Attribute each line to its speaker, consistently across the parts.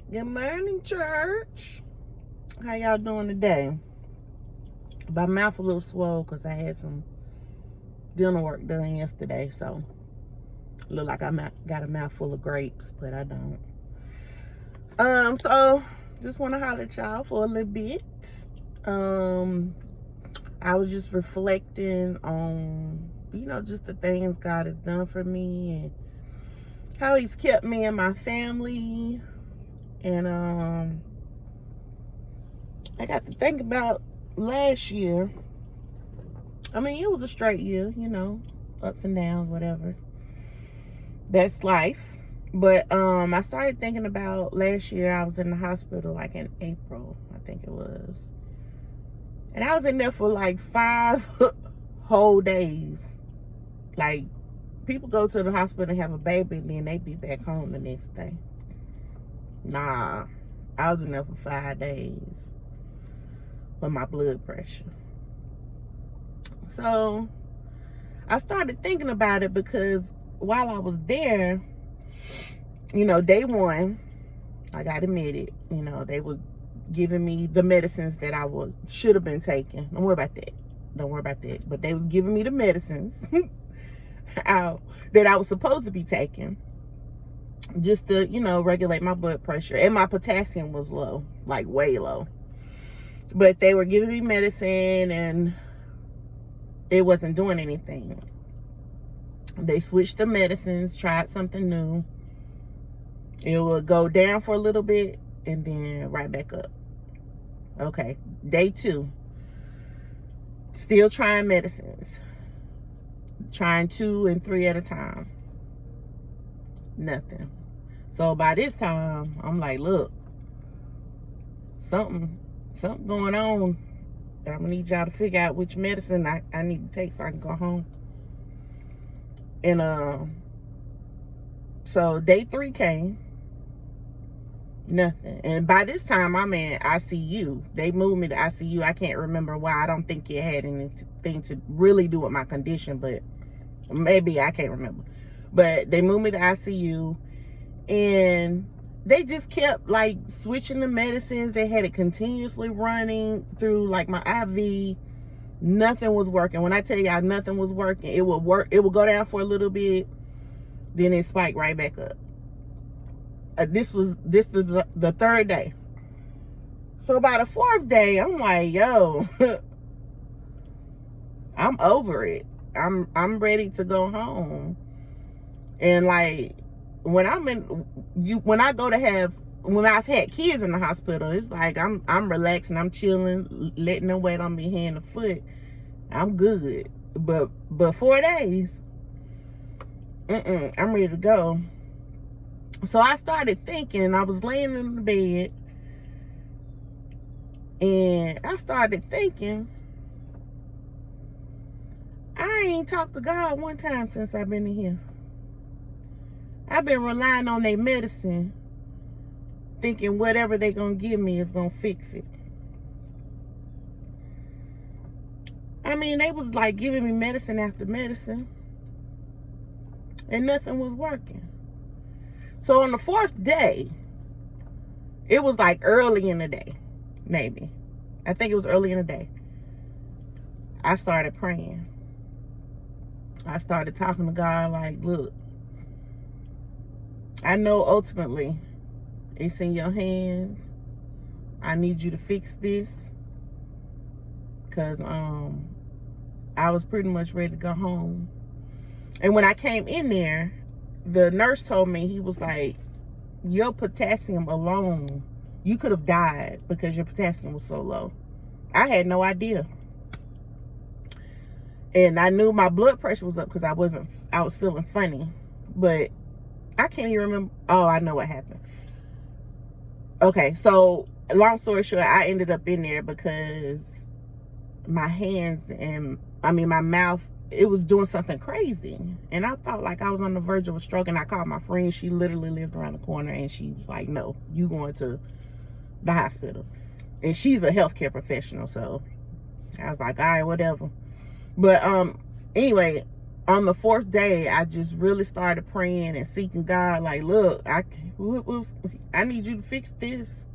Speaker 1: Good morning, church. How y'all doing today? My mouth a little swole because I had some dinner work done yesterday, so look like I got a mouthful of grapes, but I don't. So just want to holler at y'all for a little bit. I was just reflecting on, just the things God has done for me and how He's kept me and my family. And I got to think about last year. I mean, it was a straight year, ups and downs, whatever. That's life. But I started thinking about last year. I was in the hospital like in April, I think it was. And I was in there for like 5 whole days. Like, people go to the hospital and have a baby and then they be back home the next day. Nah, I was in there for 5 days for my blood pressure. So I started thinking about it because while I was there, day one, I got admitted. They was giving me the medicines that I should have been taking. Don't worry about that. But they was giving me the medicines that I was supposed to be taking just to, regulate my blood pressure. And my potassium was low, like way low. But they were giving me medicine and it wasn't doing anything. They switched the medicines, tried something new. It would go down for a little bit and then right back up. Okay, day 2. Still trying medicines. Trying 2 and 3 at a time. Nothing. So by this time, I'm like, look, something going on. I'm gonna need y'all to figure out which medicine I need to take so I can go home. And so day 3 came. Nothing. And by this time, I'm in ICU. They moved me to ICU. I can't remember why. I don't think it had anything to really do with my condition, but maybe, I can't remember. But they moved me to ICU, and they just kept like switching the medicines. They had it continuously running through like my IV. Nothing was working. When I tell y'all nothing was working, it would work. It would go down for a little bit, then it spiked right back up. This is the 3rd day. So by the 4th day, I'm like, yo, I'm over it. I'm ready to go home. And like when I've had kids in the hospital, it's like I'm relaxing, I'm chilling, letting them wait on me hand and foot. I'm good. But 4 days, I'm ready to go. So I started thinking, I was laying in the bed, and I started thinking, I ain't talked to God one time since I've been in here. I've been relying on their medicine, thinking whatever they gonna give me is gonna fix it. I mean, they was like giving me medicine after medicine, and nothing was working. So on the 4th day, it was like early in the day, maybe. I think it was early in the day. I started praying. I started talking to God like, look, I know ultimately it's in your hands. I need you to fix this. Because I was pretty much ready to go home. And when I came in there, the nurse told me, he was like, your potassium alone, you could have died because your potassium was so low. I had no idea. And I knew my blood pressure was up because I was feeling funny. But I can't even remember. Oh, I know what happened. Okay, so long story short, I ended up in there because my hands and, my mouth, it was doing something crazy. And I felt like I was on the verge of a stroke, and I called my friend. She literally lived around the corner, and she was like, no, you going to the hospital. And she's a healthcare professional, so I was like, all right, whatever. But anyway, on the 4th day, I just really started praying and seeking God. Like, look, I need you to fix this.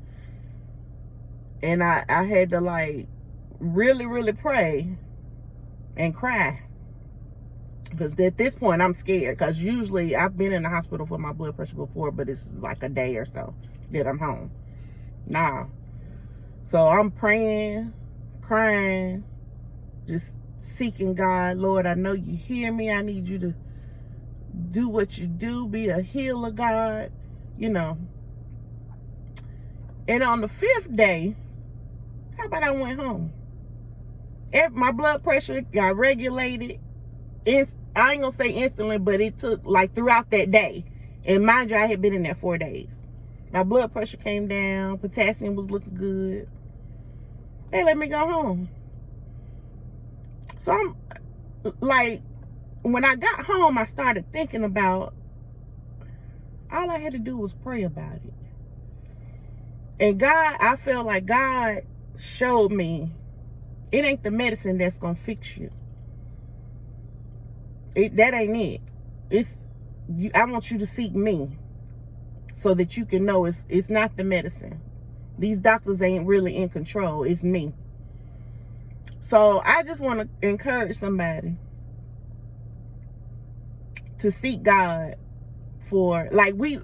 Speaker 1: And I had to like really, really pray and cry. Because at this point, I'm scared. Because usually I've been in the hospital for my blood pressure before, but it's like a day or so that I'm home. Nah. So I'm praying, crying, just seeking God. Lord, I know you hear me. I need you to do what you do. Be a healer, God. You know. And on the 5th day, how about I went home? My blood pressure got regulated. I ain't gonna say instantly, but it took like throughout that day. And mind you, I had been in there 4 days. My blood pressure came down. Potassium was looking good. They let me go home. So I'm like, when I got home, I started thinking about, all I had to do was pray about it. And God, I felt like God showed me, it ain't the medicine that's gonna fix you. That ain't it. It's you. I want you to seek me, so that you can know it's not the medicine. These doctors ain't really in control. It's me. So I just want to encourage somebody to seek God for, like, we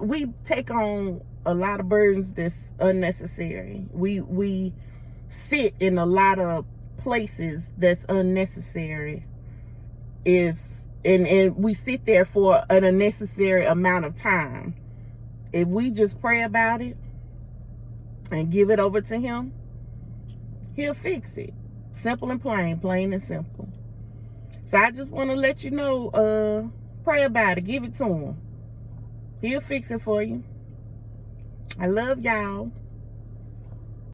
Speaker 1: take on a lot of burdens that's unnecessary. We sit in a lot of places that's unnecessary. And we sit there for an unnecessary amount of time. If we just pray about it and give it over to him, he'll fix it. Simple and plain, plain and simple. So I just want to let you know, pray about it. Give it to him. He'll fix it for you. I love y'all.